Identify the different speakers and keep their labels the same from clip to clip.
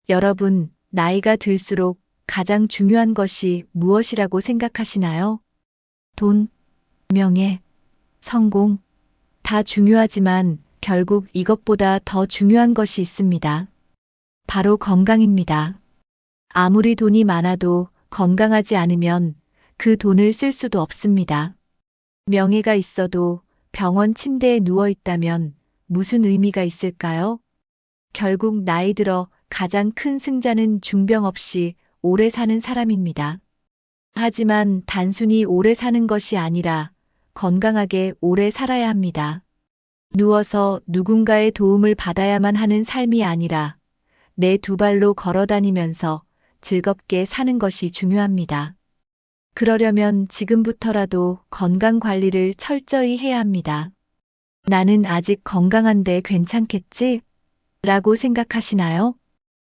Speaker 1: 여러분, 나이가 들수록 가장 중요한 것이 무엇이라고 생각하시나요? 돈, 명예, 성공, 다 중요하지만 결국 이것보다 더 중요한 것이 있습니다. 바로 건강입니다. 아무리 돈이 많아도 건강하지 않으면 그 돈을 쓸 수도 없습니다. 명예가 있어도 병원 침대에 누워 있다면 무슨 의미가 있을까요? 결국 나이 들어 가장 큰 승자는 중병 없이 오래 사는 사람입니다. 하지만 단순히 오래 사는 것이 아니라 건강하게 오래 살아야 합니다. 누워서 누군가의 도움을 받아야만 하는 삶이 아니라 내 두 발로 걸어 다니면서 즐겁게 사는 것이 중요합니다. 그러려면 지금부터라도 건강 관리를 철저히 해야 합니다. 나는 아직 건강한데 괜찮겠지? 라고 생각하시나요?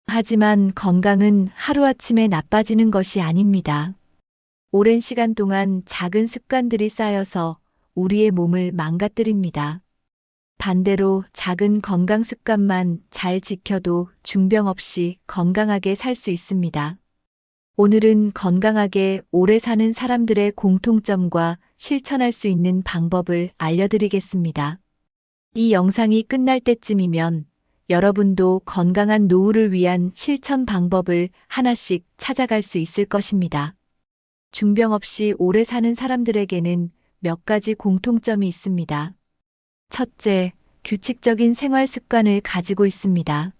Speaker 1: 하지만 건강은 하루아침에 나빠지는 것이 아닙니다. 오랜 시간 동안 작은 습관들이 쌓여서 우리의 몸을 망가뜨립니다. 반대로 작은 건강 습관만 잘 지켜도 중병 없이 건강하게 살 수 있습니다. 오늘은 건강하게 오래 사는 사람들의 공통점과 실천할 수 있는 방법을 알려드리겠습니다. 이 영상이 끝날 때쯤이면 여러분도 건강한 노후를 위한 실천 방법을 하나씩 찾아갈 수 있을 것입니다. 중병 없이 오래 사는 사람들에게는 몇 가지 공통점이 있습니다. 첫째, 규칙적인 생활 습관을 가지고 있습니다.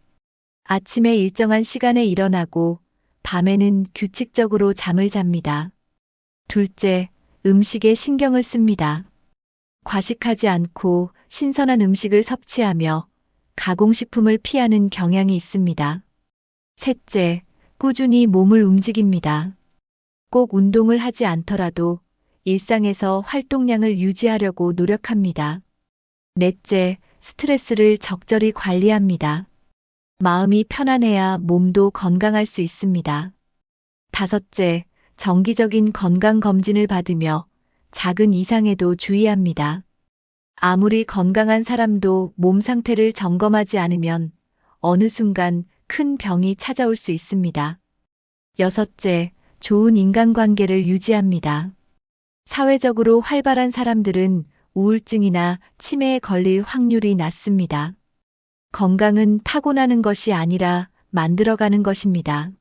Speaker 1: 아침에 일정한 시간에 일어나고 밤에는 규칙적으로 잠을 잡니다. 둘째, 음식에 신경을 씁니다. 과식하지 않고 신선한 음식을 섭취하며 가공식품을 피하는 경향이 있습니다. 셋째, 꾸준히 몸을 움직입니다. 꼭 운동을 하지 않더라도 일상에서 활동량을 유지하려고 노력합니다. 넷째, 스트레스를 적절히 관리합니다. 마음이 편안해야 몸도 건강할 수 있습니다. 다섯째, 정기적인 건강검진을 받으며 작은 이상에도 주의합니다. 아무리 건강한 사람도 몸 상태를 점검하지 않으면 어느 순간 큰 병이 찾아올 수 있습니다. 여섯째, 좋은 인간관계를 유지합니다. 사회적으로 활발한 사람들은 우울증이나 치매에 걸릴 확률이 낮습니다. 건강은 타고나는 것이 아니라 만들어가는 것입니다.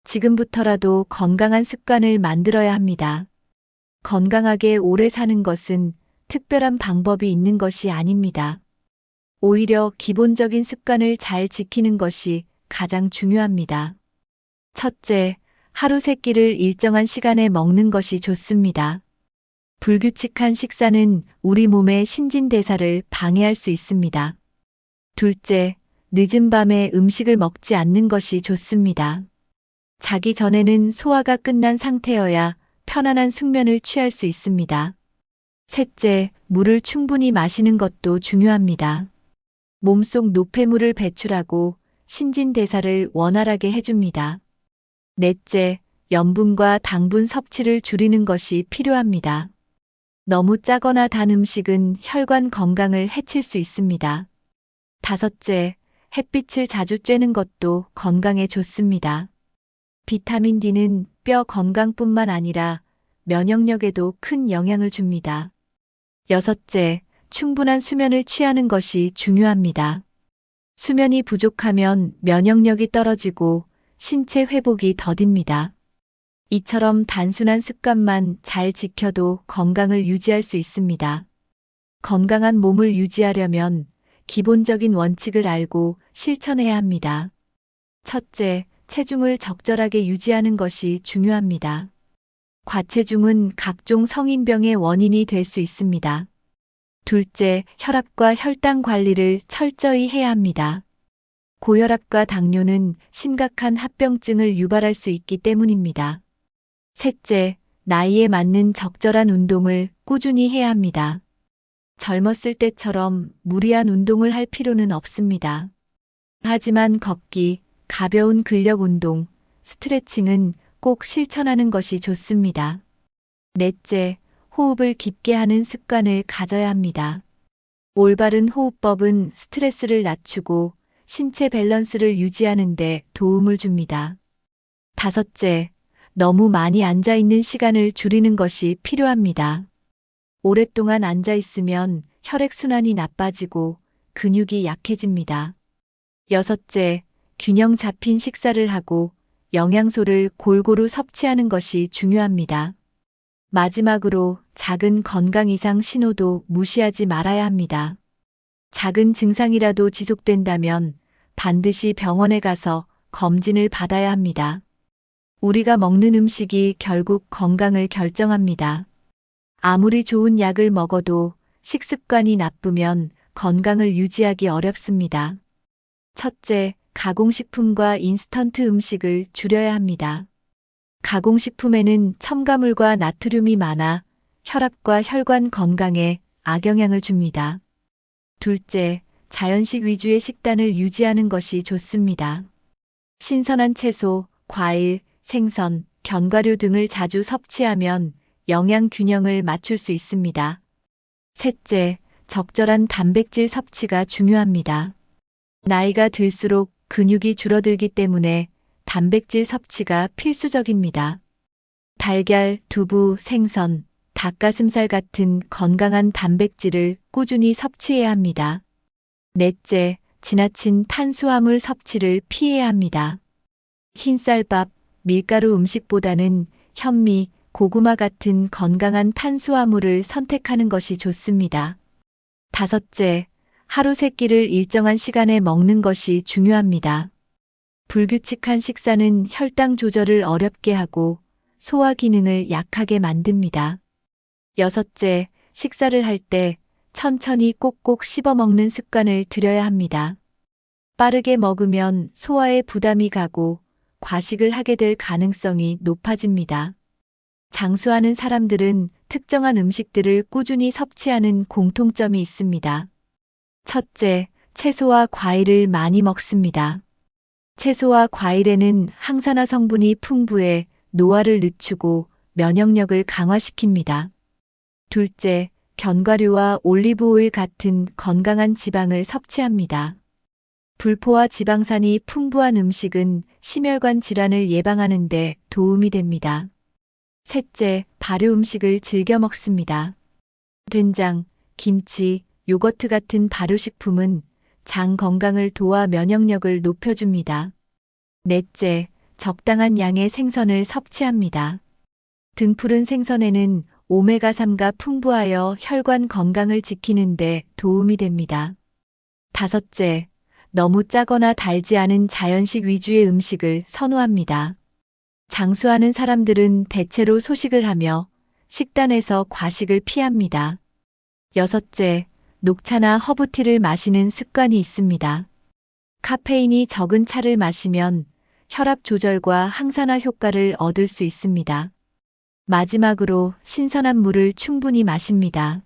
Speaker 1: 지금부터라도 건강한 습관을 만들어야 합니다. 건강하게 오래 사는 것은 특별한 방법이 있는 것이 아닙니다. 오히려 기본적인 습관을 잘 지키는 것이 가장 중요합니다. 첫째, 하루 세 끼를 일정한 시간에 먹는 것이 좋습니다. 불규칙한 식사는 우리 몸의 신진대사를 방해할 수 있습니다. 둘째, 늦은 밤에 음식을 먹지 않는 것이 좋습니다. 자기 전에는 소화가 끝난 상태여야 편안한 숙면을 취할 수 있습니다. 셋째, 물을 충분히 마시는 것도 중요합니다. 몸속 노폐물을 배출하고 신진대사를 원활하게 해줍니다. 넷째, 염분과 당분 섭취를 줄이는 것이 필요합니다. 너무 짜거나 단 음식은 혈관 건강을 해칠 수 있습니다. 다섯째, 햇빛을 자주 쬐는 것도 건강에 좋습니다. 비타민 D는 뼈 건강뿐만 아니라 면역력에도 큰 영향을 줍니다. 여섯째, 충분한 수면을 취하는 것이 중요합니다. 수면이 부족하면 면역력이 떨어지고 신체 회복이 더딥니다. 이처럼 단순한 습관만 잘 지켜도 건강을 유지할 수 있습니다. 건강한 몸을 유지하려면 기본적인 원칙을 알고 실천해야 합니다. 첫째, 체중을 적절하게 유지하는 것이 중요합니다. 과체중은 각종 성인병의 원인이 될 수 있습니다. 둘째, 혈압과 혈당 관리를 철저히 해야 합니다. 고혈압과 당뇨는 심각한 합병증을 유발할 수 있기 때문입니다. 셋째, 나이에 맞는 적절한 운동을 꾸준히 해야 합니다. 젊었을 때처럼 무리한 운동을 할 필요는 없습니다. 하지만 걷기, 가벼운 근력 운동, 스트레칭은 꼭 실천하는 것이 좋습니다. 넷째, 호흡을 깊게 하는 습관을 가져야 합니다. 올바른 호흡법은 스트레스를 낮추고 신체 밸런스를 유지하는 데 도움을 줍니다. 다섯째, 너무 많이 앉아 있는 시간을 줄이는 것이 필요합니다. 오랫동안 앉아 있으면 혈액순환이 나빠지고 근육이 약해집니다. 여섯째, 균형 잡힌 식사를 하고 영양소를 골고루 섭취하는 것이 중요합니다. 마지막으로 작은 건강 이상 신호도 무시하지 말아야 합니다. 작은 증상이라도 지속된다면 반드시 병원에 가서 검진을 받아야 합니다. 우리가 먹는 음식이 결국 건강을 결정합니다. 아무리 좋은 약을 먹어도 식습관이 나쁘면 건강을 유지하기 어렵습니다. 첫째, 가공식품과 인스턴트 음식을 줄여야 합니다. 가공식품에는 첨가물과 나트륨이 많아 혈압과 혈관 건강에 악영향을 줍니다. 둘째, 자연식 위주의 식단을 유지하는 것이 좋습니다. 신선한 채소, 과일, 생선, 견과류 등을 자주 섭취하면 영양 균형을 맞출 수 있습니다. 셋째, 적절한 단백질 섭취가 중요합니다. 나이가 들수록 근육이 줄어들기 때문에 단백질 섭취가 필수적입니다. 달걀, 두부, 생선, 닭가슴살 같은 건강한 단백질을 꾸준히 섭취해야 합니다. 넷째, 지나친 탄수화물 섭취를 피해야 합니다. 흰쌀밥, 밀가루 음식보다는 현미, 고구마 같은 건강한 탄수화물을 선택하는 것이 좋습니다. 다섯째, 하루 세 끼를 일정한 시간에 먹는 것이 중요합니다. 불규칙한 식사는 혈당 조절을 어렵게 하고 소화 기능을 약하게 만듭니다. 여섯째, 식사를 할 때 천천히 꼭꼭 씹어 먹는 습관을 들여야 합니다. 빠르게 먹으면 소화에 부담이 가고 과식을 하게 될 가능성이 높아집니다. 장수하는 사람들은 특정한 음식들을 꾸준히 섭취하는 공통점이 있습니다. 첫째, 채소와 과일을 많이 먹습니다. 채소와 과일에는 항산화 성분이 풍부해 노화를 늦추고 면역력을 강화시킵니다. 둘째, 견과류와 올리브오일 같은 건강한 지방을 섭취합니다. 불포화 지방산이 풍부한 음식은 심혈관 질환을 예방하는 데 도움이 됩니다. 셋째, 발효 음식을 즐겨 먹습니다. 된장, 김치, 요거트 같은 발효식품은 장 건강을 도와 면역력을 높여줍니다. 넷째, 적당한 양의 생선을 섭취합니다. 등푸른 생선에는 오메가3가 풍부하여 혈관 건강을 지키는 데 도움이 됩니다. 다섯째, 너무 짜거나 달지 않은 자연식 위주의 음식을 선호합니다. 장수하는 사람들은 대체로 소식을 하며 식단에서 과식을 피합니다. 여섯째, 녹차나 허브티를 마시는 습관이 있습니다. 카페인이 적은 차를 마시면 혈압 조절과 항산화 효과를 얻을 수 있습니다. 마지막으로 신선한 물을 충분히 마십니다.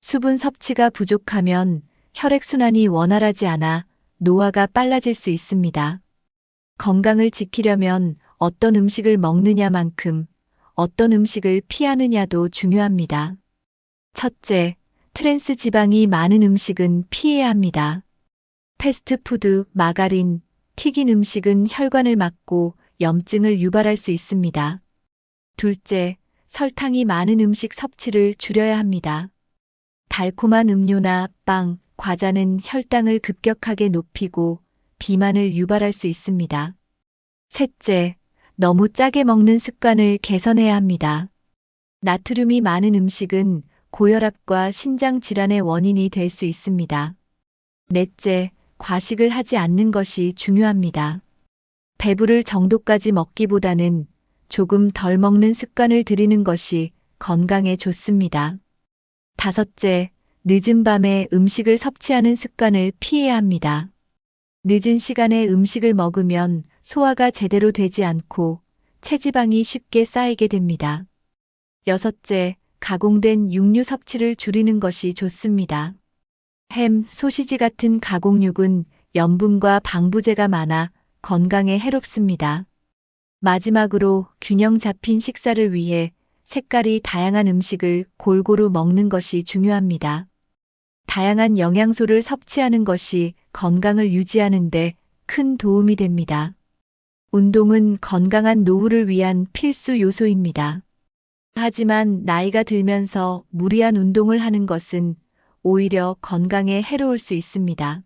Speaker 1: 수분 섭취가 부족하면 혈액순환이 원활하지 않아 노화가 빨라질 수 있습니다. 건강을 지키려면 어떤 음식을 먹느냐만큼 어떤 음식을 피하느냐도 중요합니다. 첫째, 트랜스 지방이 많은 음식은 피해야 합니다. 패스트푸드, 마가린, 튀긴 음식은 혈관을 막고 염증을 유발할 수 있습니다. 둘째, 설탕이 많은 음식 섭취를 줄여야 합니다. 달콤한 음료나 빵, 과자는 혈당을 급격하게 높이고 비만을 유발할 수 있습니다. 셋째, 너무 짜게 먹는 습관을 개선해야 합니다. 나트륨이 많은 음식은 고혈압과 신장 질환의 원인이 될 수 있습니다. 넷째, 과식을 하지 않는 것이 중요합니다. 배부를 정도까지 먹기보다는 조금 덜 먹는 습관을 들이는 것이 건강에 좋습니다. 다섯째, 늦은 밤에 음식을 섭취하는 습관을 피해야 합니다. 늦은 시간에 음식을 먹으면 소화가 제대로 되지 않고 체지방이 쉽게 쌓이게 됩니다. 여섯째, 가공된 육류 섭취를 줄이는 것이 좋습니다. 햄, 소시지 같은 가공육은 염분과 방부제가 많아 건강에 해롭습니다. 마지막으로 균형 잡힌 식사를 위해 색깔이 다양한 음식을 골고루 먹는 것이 중요합니다. 다양한 영양소를 섭취하는 것이 건강을 유지하는 데 큰 도움이 됩니다. 운동은 건강한 노후를 위한 필수 요소입니다. 하지만 나이가 들면서 무리한 운동을 하는 것은 오히려 건강에 해로울 수 있습니다.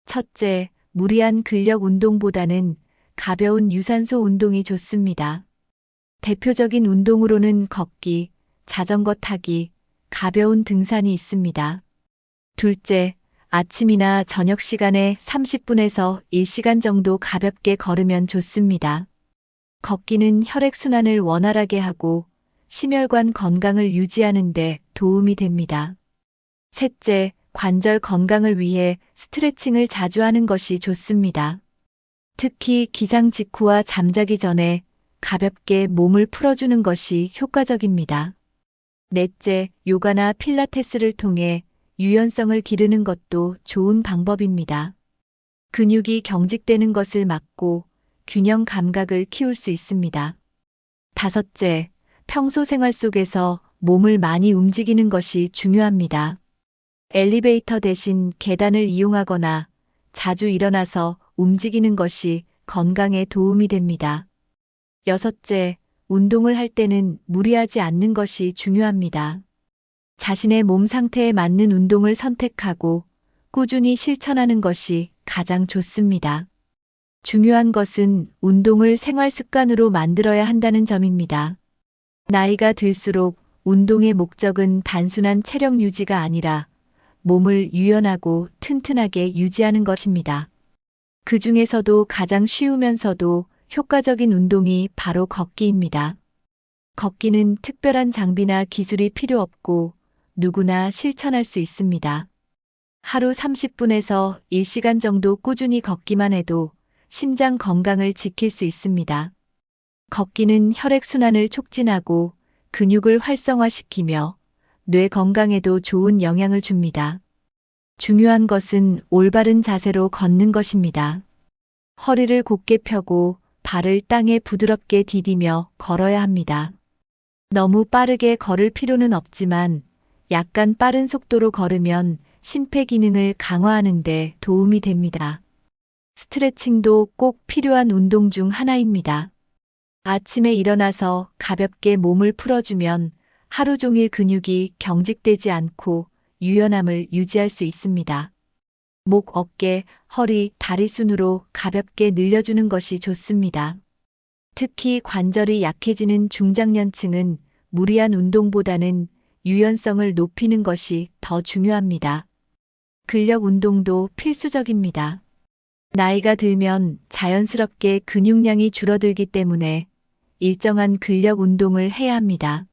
Speaker 1: 첫째, 무리한 근력 운동보다는 가벼운 유산소 운동이 좋습니다. 대표적인 운동으로는 걷기, 자전거 타기, 가벼운 등산이 있습니다. 둘째, 아침이나 저녁 시간에 30분에서 1시간 정도 가볍게 걸으면 좋습니다. 걷기는 혈액순환을 원활하게 하고 심혈관 건강을 유지하는 데 도움이 됩니다. 셋째, 관절 건강을 위해 스트레칭을 자주 하는 것이 좋습니다. 특히 기상 직후와 잠자기 전에 가볍게 몸을 풀어주는 것이 효과적입니다. 넷째, 요가나 필라테스를 통해 유연성을 기르는 것도 좋은 방법입니다. 근육이 경직되는 것을 막고 균형 감각을 키울 수 있습니다. 다섯째, 평소 생활 속에서 몸을 많이 움직이는 것이 중요합니다. 엘리베이터 대신 계단을 이용하거나 자주 일어나서 움직이는 것이 건강에 도움이 됩니다. 여섯째, 운동을 할 때는 무리하지 않는 것이 중요합니다. 자신의 몸 상태에 맞는 운동을 선택하고 꾸준히 실천하는 것이 가장 좋습니다. 중요한 것은 운동을 생활 습관으로 만들어야 한다는 점입니다. 나이가 들수록 운동의 목적은 단순한 체력 유지가 아니라 몸을 유연하고 튼튼하게 유지하는 것입니다. 그 중에서도 가장 쉬우면서도 효과적인 운동이 바로 걷기입니다. 걷기는 특별한 장비나 기술이 필요 없고 누구나 실천할 수 있습니다. 하루 30분에서 1시간 정도 꾸준히 걷기만 해도 심장 건강을 지킬 수 있습니다. 걷기는 혈액순환을 촉진하고 근육을 활성화시키며 뇌 건강에도 좋은 영향을 줍니다. 중요한 것은 올바른 자세로 걷는 것입니다. 허리를 곧게 펴고 발을 땅에 부드럽게 디디며 걸어야 합니다. 너무 빠르게 걸을 필요는 없지만 약간 빠른 속도로 걸으면 심폐 기능을 강화하는 데 도움이 됩니다. 스트레칭도 꼭 필요한 운동 중 하나입니다. 아침에 일어나서 가볍게 몸을 풀어주면 하루 종일 근육이 경직되지 않고 유연함을 유지할 수 있습니다. 목, 어깨, 허리, 다리 순으로 가볍게 늘려주는 것이 좋습니다. 특히 관절이 약해지는 중장년층은 무리한 운동보다는 유연성을 높이는 것이 더 중요합니다. 근력 운동도 필수적입니다. 나이가 들면 자연스럽게 근육량이 줄어들기 때문에 일정한 근력 운동을 해야 합니다.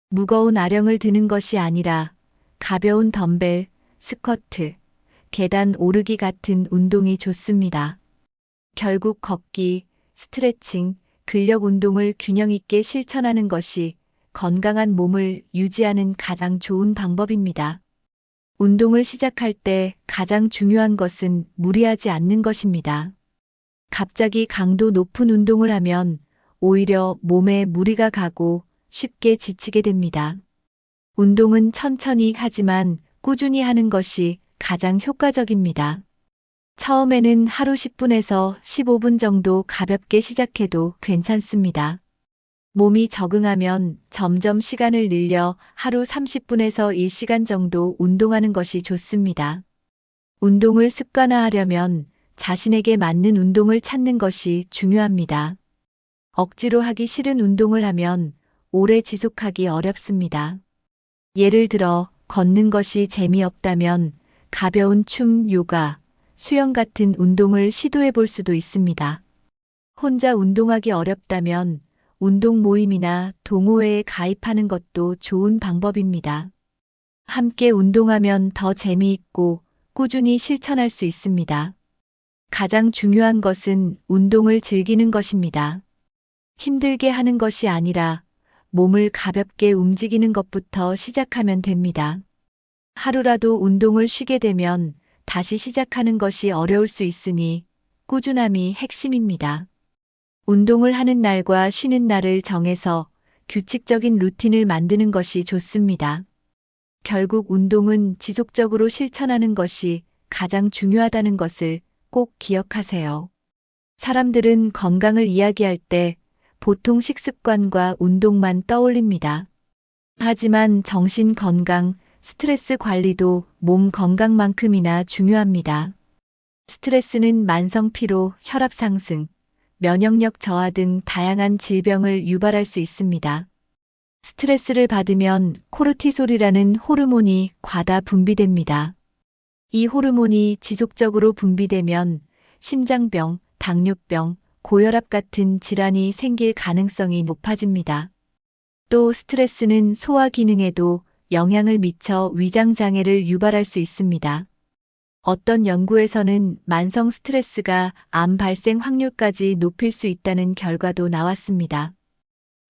Speaker 1: 무거운 아령을 드는 것이 아니라 가벼운 덤벨, 스쿼트, 계단 오르기 같은 운동이 좋습니다. 결국 걷기, 스트레칭, 근력 운동을 균형 있게 실천하는 것이 건강한 몸을 유지하는 가장 좋은 방법입니다. 운동을 시작할 때 가장 중요한 것은 무리하지 않는 것입니다. 갑자기 강도 높은 운동을 하면 오히려 몸에 무리가 가고 쉽게 지치게 됩니다. 운동은 천천히 하지만 꾸준히 하는 것이 가장 효과적입니다. 처음에는 하루 10분에서 15분 정도 가볍게 시작해도 괜찮습니다. 몸이 적응하면 점점 시간을 늘려 하루 30분에서 1시간 정도 운동하는 것이 좋습니다. 운동을 습관화하려면 자신에게 맞는 운동을 찾는 것이 중요합니다. 억지로 하기 싫은 운동을 하면 오래 지속하기 어렵습니다. 예를 들어 걷는 것이 재미없다면 가벼운 춤, 요가, 수영 같은 운동을 시도해 볼 수도 있습니다. 혼자 운동하기 어렵다면 운동 모임이나 동호회에 가입하는 것도 좋은 방법입니다. 함께 운동하면 더 재미있고 꾸준히 실천할 수 있습니다. 가장 중요한 것은 운동을 즐기는 것입니다. 힘들게 하는 것이 아니라 몸을 가볍게 움직이는 것부터 시작하면 됩니다. 하루라도 운동을 쉬게 되면 다시 시작하는 것이 어려울 수 있으니 꾸준함이 핵심입니다. 운동을 하는 날과 쉬는 날을 정해서 규칙적인 루틴을 만드는 것이 좋습니다. 결국 운동은 지속적으로 실천하는 것이 가장 중요하다는 것을 꼭 기억하세요. 사람들은 건강을 이야기할 때 보통 식습관과 운동만 떠올립니다. 하지만 정신 건강, 스트레스 관리도 몸 건강만큼이나 중요합니다. 스트레스는 만성 피로, 혈압 상승, 면역력 저하 등 다양한 질병을 유발할 수 있습니다. 스트레스를 받으면 코르티솔이라는 호르몬이 과다 분비됩니다. 이 호르몬이 지속적으로 분비되면 심장병, 당뇨병, 고혈압 같은 질환이 생길 가능성이 높아집니다. 또 스트레스는 소화 기능에도 영향을 미쳐 위장 장애를 유발할 수 있습니다. 어떤 연구에서는 만성 스트레스가 암 발생 확률까지 높일 수 있다는 결과도 나왔습니다.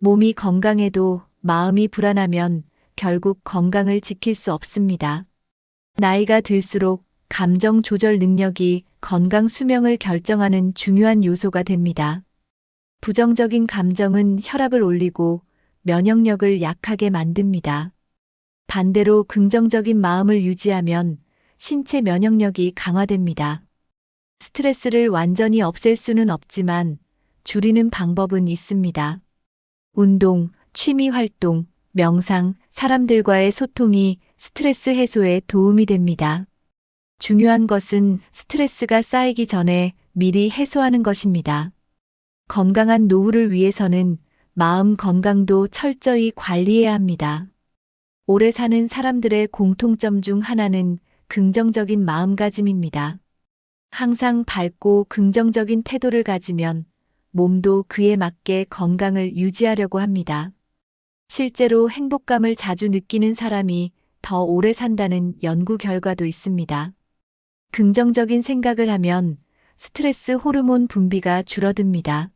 Speaker 1: 몸이 건강해도 마음이 불안하면 결국 건강을 지킬 수 없습니다. 나이가 들수록 감정 조절 능력이 건강 수명을 결정하는 중요한 요소가 됩니다. 부정적인 감정은 혈압을 올리고 면역력을 약하게 만듭니다. 반대로 긍정적인 마음을 유지하면 신체 면역력이 강화됩니다. 스트레스를 완전히 없앨 수는 없지만 줄이는 방법은 있습니다. 운동, 취미 활동, 명상, 사람들과의 소통이 스트레스 해소에 도움이 됩니다. 중요한 것은 스트레스가 쌓이기 전에 미리 해소하는 것입니다. 건강한 노후를 위해서는 마음 건강도 철저히 관리해야 합니다. 오래 사는 사람들의 공통점 중 하나는 긍정적인 마음가짐입니다. 항상 밝고 긍정적인 태도를 가지면 몸도 그에 맞게 건강을 유지하려고 합니다. 실제로 행복감을 자주 느끼는 사람이 더 오래 산다는 연구 결과도 있습니다. 긍정적인 생각을 하면 스트레스 호르몬 분비가 줄어듭니다.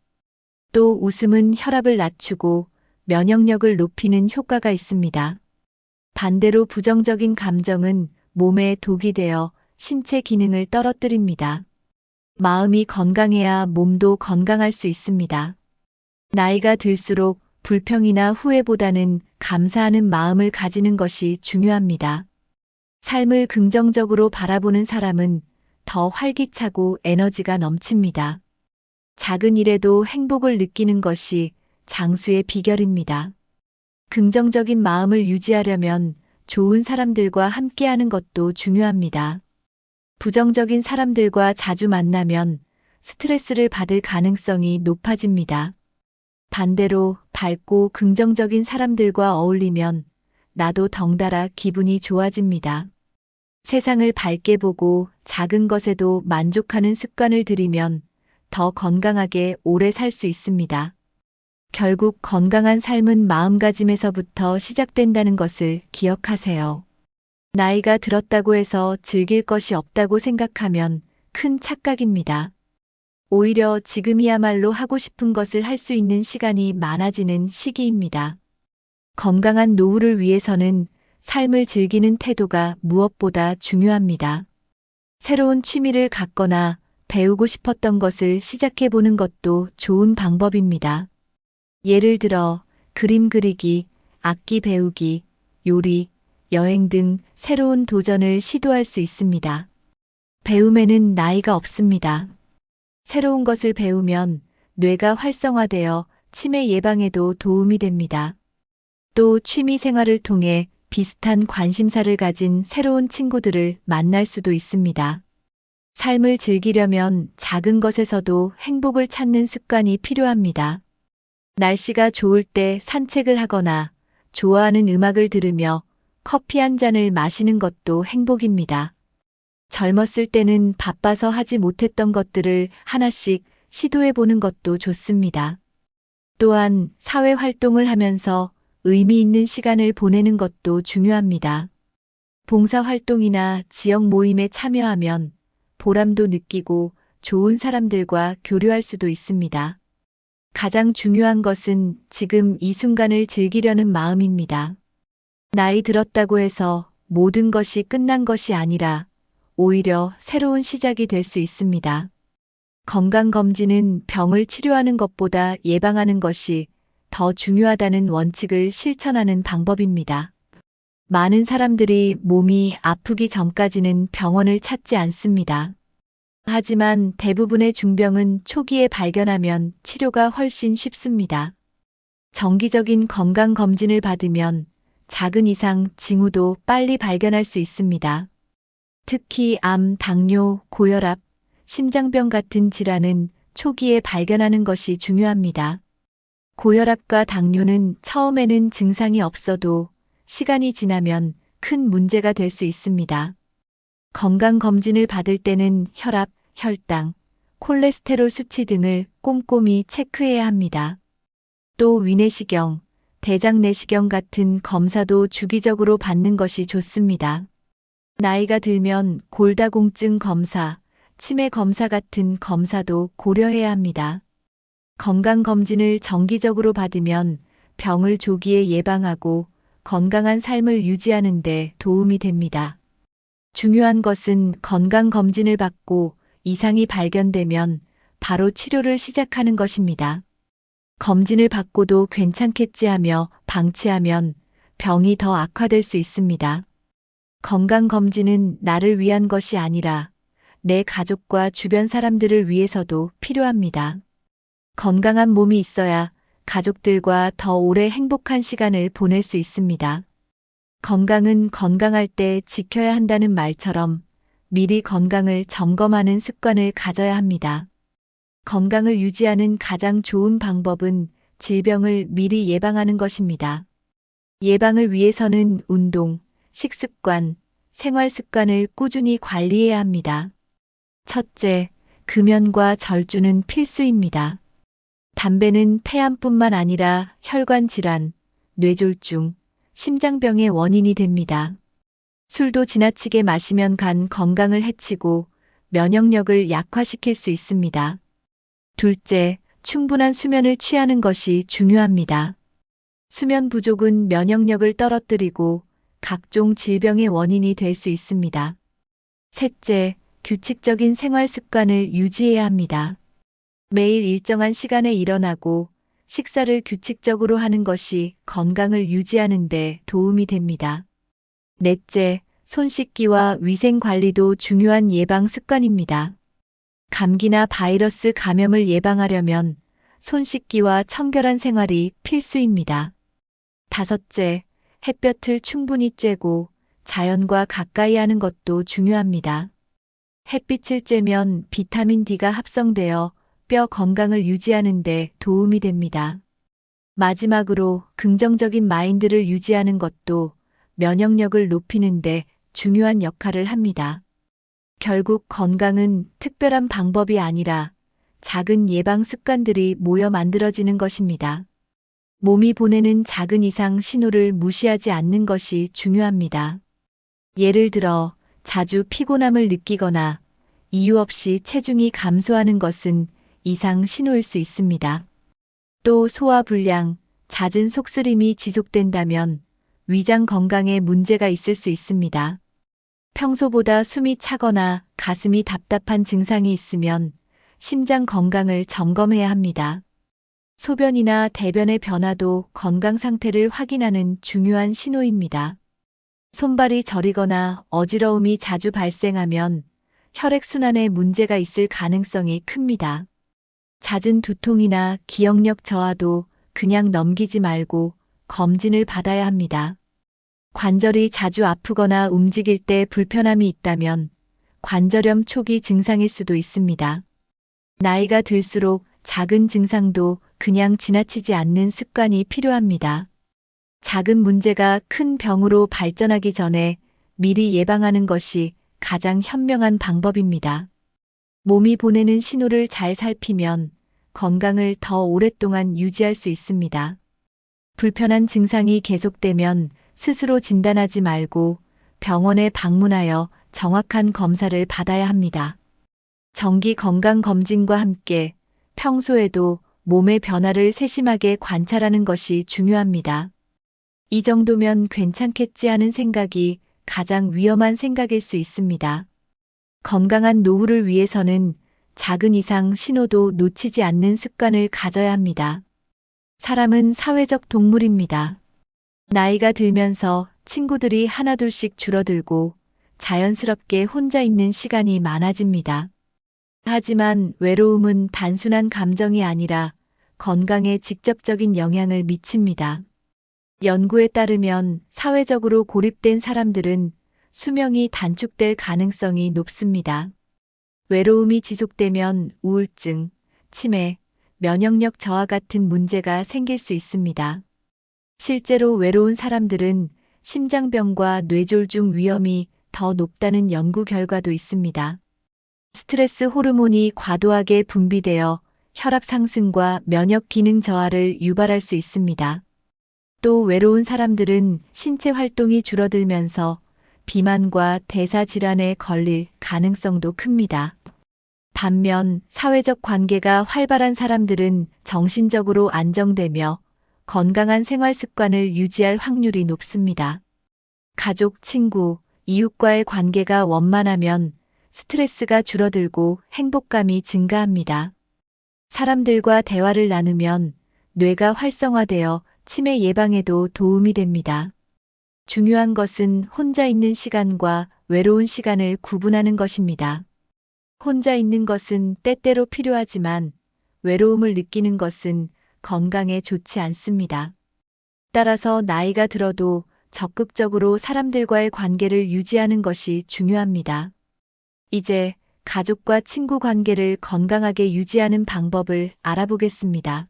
Speaker 1: 또 웃음은 혈압을 낮추고 면역력을 높이는 효과가 있습니다. 반대로 부정적인 감정은 몸에 독이 되어 신체 기능을 떨어뜨립니다. 마음이 건강해야 몸도 건강할 수 있습니다. 나이가 들수록 불평이나 후회보다는 감사하는 마음을 가지는 것이 중요합니다. 삶을 긍정적으로 바라보는 사람은 더 활기차고 에너지가 넘칩니다. 작은 일에도 행복을 느끼는 것이 장수의 비결입니다. 긍정적인 마음을 유지하려면 좋은 사람들과 함께하는 것도 중요합니다. 부정적인 사람들과 자주 만나면 스트레스를 받을 가능성이 높아집니다. 반대로 밝고 긍정적인 사람들과 어울리면 나도 덩달아 기분이 좋아집니다. 세상을 밝게 보고 작은 것에도 만족하는 습관을 들이면 더 건강하게 오래 살 수 있습니다. 결국 건강한 삶은 마음가짐에서부터 시작된다는 것을 기억하세요. 나이가 들었다고 해서 즐길 것이 없다고 생각하면 큰 착각입니다. 오히려 지금이야말로 하고 싶은 것을 할 수 있는 시간이 많아지는 시기입니다. 건강한 노후를 위해서는 삶을 즐기는 태도가 무엇보다 중요합니다. 새로운 취미를 갖거나 배우고 싶었던 것을 시작해보는 것도 좋은 방법입니다. 예를 들어 그림 그리기, 악기 배우기, 요리, 여행 등 새로운 도전을 시도할 수 있습니다. 배움에는 나이가 없습니다. 새로운 것을 배우면 뇌가 활성화되어 치매 예방에도 도움이 됩니다. 또 취미 생활을 통해 비슷한 관심사를 가진 새로운 친구들을 만날 수도 있습니다. 삶을 즐기려면 작은 것에서도 행복을 찾는 습관이 필요합니다. 날씨가 좋을 때 산책을 하거나 좋아하는 음악을 들으며 커피 한 잔을 마시는 것도 행복입니다. 젊었을 때는 바빠서 하지 못했던 것들을 하나씩 시도해보는 것도 좋습니다. 또한 사회 활동을 하면서 의미 있는 시간을 보내는 것도 중요합니다. 봉사활동이나 지역 모임에 참여하면 보람도 느끼고 좋은 사람들과 교류할 수도 있습니다. 가장 중요한 것은 지금 이 순간을 즐기려는 마음입니다. 나이 들었다고 해서 모든 것이 끝난 것이 아니라 오히려 새로운 시작이 될 수 있습니다. 건강검진은 병을 치료하는 것보다 예방하는 것이 더 중요하다는 원칙을 실천하는 방법입니다. 많은 사람들이 몸이 아프기 전까지는 병원을 찾지 않습니다. 하지만 대부분의 중병은 초기에 발견하면 치료가 훨씬 쉽습니다. 정기적인 건강검진을 받으면 작은 이상 징후도 빨리 발견할 수 있습니다. 특히 암, 당뇨, 고혈압, 심장병 같은 질환은 초기에 발견하는 것이 중요합니다. 고혈압과 당뇨는 처음에는 증상이 없어도 시간이 지나면 큰 문제가 될 수 있습니다. 건강검진을 받을 때는 혈압, 혈당, 콜레스테롤 수치 등을 꼼꼼히 체크해야 합니다. 또 위내시경, 대장내시경 같은 검사도 주기적으로 받는 것이 좋습니다. 나이가 들면 골다공증 검사, 치매 검사 같은 검사도 고려해야 합니다. 건강검진을 정기적으로 받으면 병을 조기에 예방하고 건강한 삶을 유지하는 데 도움이 됩니다. 중요한 것은 건강검진을 받고 이상이 발견되면 바로 치료를 시작하는 것입니다. 검진을 받고도 괜찮겠지 하며 방치하면 병이 더 악화될 수 있습니다. 건강검진은 나를 위한 것이 아니라 내 가족과 주변 사람들을 위해서도 필요합니다. 건강한 몸이 있어야 가족들과 더 오래 행복한 시간을 보낼 수 있습니다. 건강은 건강할 때 지켜야 한다는 말처럼 미리 건강을 점검하는 습관을 가져야 합니다. 건강을 유지하는 가장 좋은 방법은 질병을 미리 예방하는 것입니다. 예방을 위해서는 운동, 식습관, 생활 습관을 꾸준히 관리해야 합니다. 첫째, 금연과 절주는 필수입니다. 담배는 폐암뿐만 아니라 혈관 질환, 뇌졸중, 심장병의 원인이 됩니다. 술도 지나치게 마시면 간 건강을 해치고 면역력을 약화시킬 수 있습니다. 둘째, 충분한 수면을 취하는 것이 중요합니다. 수면 부족은 면역력을 떨어뜨리고 각종 질병의 원인이 될 수 있습니다. 셋째, 규칙적인 생활 습관을 유지해야 합니다. 매일 일정한 시간에 일어나고 식사를 규칙적으로 하는 것이 건강을 유지하는 데 도움이 됩니다. 넷째, 손 씻기와 위생 관리도 중요한 예방 습관입니다. 감기나 바이러스 감염을 예방하려면 손 씻기와 청결한 생활이 필수입니다. 다섯째, 햇볕을 충분히 쬐고 자연과 가까이 하는 것도 중요합니다. 햇빛을 쬐면 비타민 D가 합성되어 뼈 건강을 유지하는 데 도움이 됩니다. 마지막으로 긍정적인 마인드를 유지하는 것도 면역력을 높이는 데 중요한 역할을 합니다. 결국 건강은 특별한 방법이 아니라 작은 예방 습관들이 모여 만들어지는 것입니다. 몸이 보내는 작은 이상 신호를 무시하지 않는 것이 중요합니다. 예를 들어 자주 피곤함을 느끼거나 이유 없이 체중이 감소하는 것은 이상 신호일 수 있습니다. 또 소화불량, 잦은 속쓰림이 지속된다면 위장 건강에 문제가 있을 수 있습니다. 평소보다 숨이 차거나 가슴이 답답한 증상이 있으면 심장 건강을 점검해야 합니다. 소변이나 대변의 변화도 건강 상태를 확인하는 중요한 신호입니다. 손발이 저리거나 어지러움이 자주 발생하면 혈액순환에 문제가 있을 가능성이 큽니다. 잦은 두통이나 기억력 저하도 그냥 넘기지 말고 검진을 받아야 합니다. 관절이 자주 아프거나 움직일 때 불편함이 있다면 관절염 초기 증상일 수도 있습니다. 나이가 들수록 작은 증상도 그냥 지나치지 않는 습관이 필요합니다. 작은 문제가 큰 병으로 발전하기 전에 미리 예방하는 것이 가장 현명한 방법입니다. 몸이 보내는 신호를 잘 살피면 건강을 더 오랫동안 유지할 수 있습니다. 불편한 증상이 계속되면 스스로 진단하지 말고 병원에 방문하여 정확한 검사를 받아야 합니다. 정기 건강검진과 함께 평소에도 몸의 변화를 세심하게 관찰하는 것이 중요합니다. 이 정도면 괜찮겠지 하는 생각이 가장 위험한 생각일 수 있습니다. 건강한 노후를 위해서는 작은 이상 신호도 놓치지 않는 습관을 가져야 합니다. 사람은 사회적 동물입니다. 나이가 들면서 친구들이 하나둘씩 줄어들고 자연스럽게 혼자 있는 시간이 많아집니다. 하지만 외로움은 단순한 감정이 아니라 건강에 직접적인 영향을 미칩니다. 연구에 따르면 사회적으로 고립된 사람들은 수명이 단축될 가능성이 높습니다. 외로움이 지속되면 우울증, 치매, 면역력 저하 같은 문제가 생길 수 있습니다. 실제로 외로운 사람들은 심장병과 뇌졸중 위험이 더 높다는 연구 결과도 있습니다. 스트레스 호르몬이 과도하게 분비되어 혈압 상승과 면역 기능 저하를 유발할 수 있습니다. 또 외로운 사람들은 신체 활동이 줄어들면서 비만과 대사 질환에 걸릴 가능성도 큽니다. 반면 사회적 관계가 활발한 사람들은 정신적으로 안정되며 건강한 생활 습관을 유지할 확률이 높습니다. 가족, 친구, 이웃과의 관계가 원만하면 스트레스가 줄어들고 행복감이 증가합니다. 사람들과 대화를 나누면 뇌가 활성화되어 치매 예방에도 도움이 됩니다. 중요한 것은 혼자 있는 시간과 외로운 시간을 구분하는 것입니다. 혼자 있는 것은 때때로 필요하지만 외로움을 느끼는 것은 건강에 좋지 않습니다. 따라서 나이가 들어도 적극적으로 사람들과의 관계를 유지하는 것이 중요합니다. 이제 가족과 친구 관계를 건강하게 유지하는 방법을 알아보겠습니다.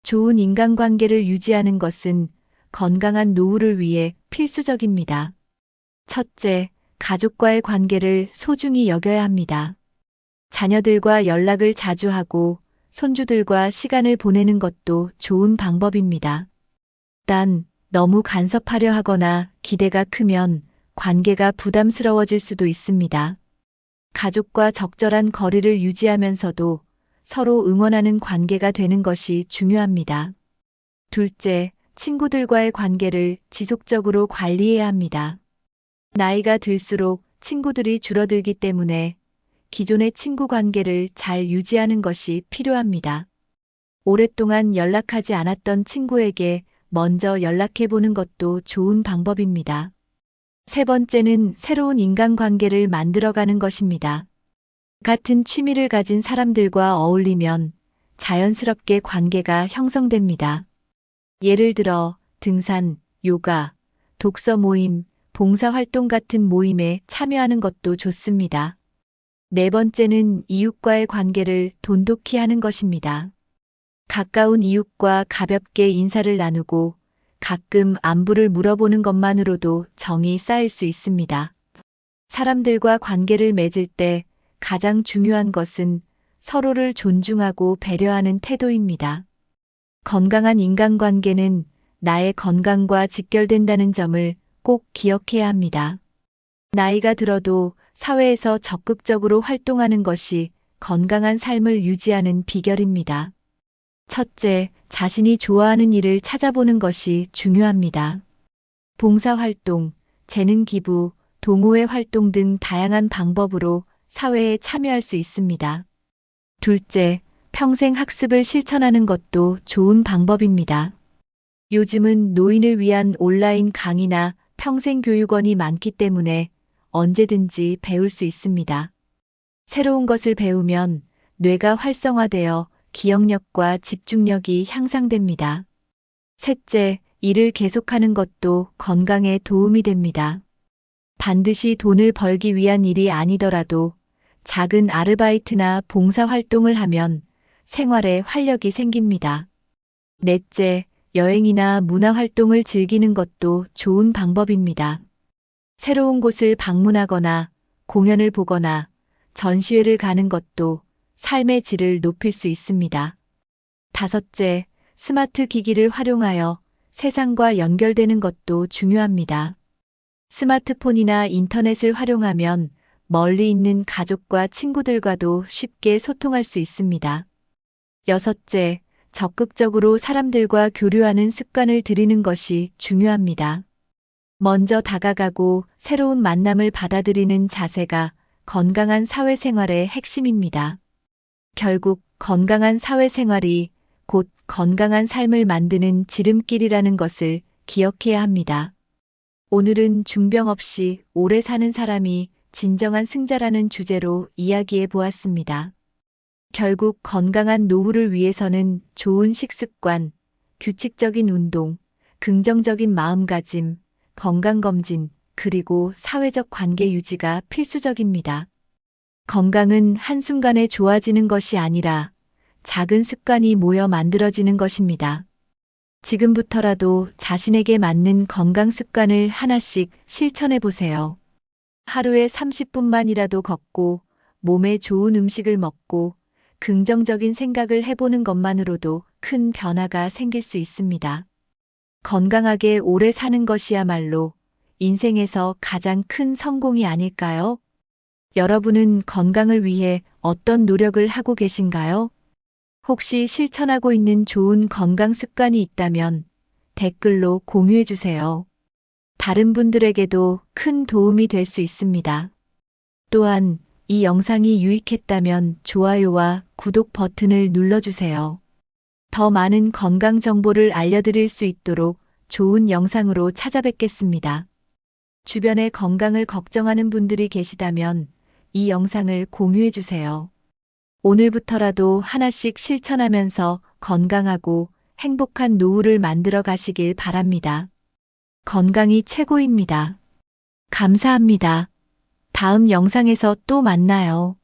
Speaker 1: 좋은 인간관계를 유지하는 것은 건강한 노후를 위해 필수적입니다. 첫째, 가족과의 관계를 소중히 여겨야 합니다. 자녀들과 연락을 자주 하고 손주들과 시간을 보내는 것도 좋은 방법입니다. 단, 너무 간섭하려 하거나 기대가 크면 관계가 부담스러워질 수도 있습니다. 가족과 적절한 거리를 유지하면서도 서로 응원하는 관계가 되는 것이 중요합니다. 둘째, 친구들과의 관계를 지속적으로 관리해야 합니다. 나이가 들수록 친구들이 줄어들기 때문에 기존의 친구 관계를 잘 유지하는 것이 필요합니다. 오랫동안 연락하지 않았던 친구에게 먼저 연락해 보는 것도 좋은 방법입니다. 세 번째는 새로운 인간관계를 만들어가는 것입니다. 같은 취미를 가진 사람들과 어울리면 자연스럽게 관계가 형성됩니다. 예를 들어 등산, 요가, 독서 모임, 봉사활동 같은 모임에 참여하는 것도 좋습니다. 네 번째는 이웃과의 관계를 돈독히 하는 것입니다. 가까운 이웃과 가볍게 인사를 나누고 가끔 안부를 물어보는 것만으로도 정이 쌓일 수 있습니다. 사람들과 관계를 맺을 때 가장 중요한 것은 서로를 존중하고 배려하는 태도입니다. 건강한 인간관계는 나의 건강과 직결된다는 점을 꼭 기억해야 합니다. 나이가 들어도 사회에서 적극적으로 활동하는 것이 건강한 삶을 유지하는 비결입니다. 첫째, 자신이 좋아하는 일을 찾아보는 것이 중요합니다. 봉사활동, 재능 기부, 동호회 활동 등 다양한 방법으로 사회에 참여할 수 있습니다. 둘째, 평생 학습을 실천하는 것도 좋은 방법입니다. 요즘은 노인을 위한 온라인 강의나 평생교육원이 많기 때문에 언제든지 배울 수 있습니다. 새로운 것을 배우면 뇌가 활성화되어 기억력과 집중력이 향상됩니다. 셋째, 일을 계속하는 것도 건강에 도움이 됩니다. 반드시 돈을 벌기 위한 일이 아니더라도 작은 아르바이트나 봉사활동을 하면 생활에 활력이 생깁니다. 넷째, 여행이나 문화활동을 즐기는 것도 좋은 방법입니다. 새로운 곳을 방문하거나 공연을 보거나 전시회를 가는 것도 삶의 질을 높일 수 있습니다. 다섯째, 스마트 기기를 활용하여 세상과 연결되는 것도 중요합니다. 스마트폰이나 인터넷을 활용하면 멀리 있는 가족과 친구들과도 쉽게 소통할 수 있습니다. 여섯째, 적극적으로 사람들과 교류하는 습관을 들이는 것이 중요합니다. 먼저 다가가고 새로운 만남을 받아들이는 자세가 건강한 사회생활의 핵심입니다. 결국 건강한 사회생활이 곧 건강한 삶을 만드는 지름길이라는 것을 기억해야 합니다. 오늘은 중병 없이 오래 사는 사람이 진정한 승자라는 주제로 이야기해 보았습니다. 결국 건강한 노후를 위해서는 좋은 식습관, 규칙적인 운동, 긍정적인 마음가짐, 건강검진, 그리고 사회적 관계 유지가 필수적입니다. 건강은 한순간에 좋아지는 것이 아니라 작은 습관이 모여 만들어지는 것입니다. 지금부터라도 자신에게 맞는 건강 습관을 하나씩 실천해 보세요. 하루에 30분만이라도 걷고, 몸에 좋은 음식을 먹고, 긍정적인 생각을 해보는 것만으로도 큰 변화가 생길 수 있습니다. 건강하게 오래 사는 것이야말로 인생에서 가장 큰 성공이 아닐까요? 여러분은 건강을 위해 어떤 노력을 하고 계신가요? 혹시 실천하고 있는 좋은 건강 습관이 있다면 댓글로 공유해 주세요. 다른 분들에게도 큰 도움이 될 수 있습니다. 또한 이 영상이 유익했다면 좋아요와 구독 버튼을 눌러주세요. 더 많은 건강 정보를 알려드릴 수 있도록 좋은 영상으로 찾아뵙겠습니다. 주변에 건강을 걱정하는 분들이 계시다면 이 영상을 공유해 주세요. 오늘부터라도 하나씩 실천하면서 건강하고 행복한 노후를 만들어 가시길 바랍니다. 건강이 최고입니다. 감사합니다. 다음 영상에서 또 만나요.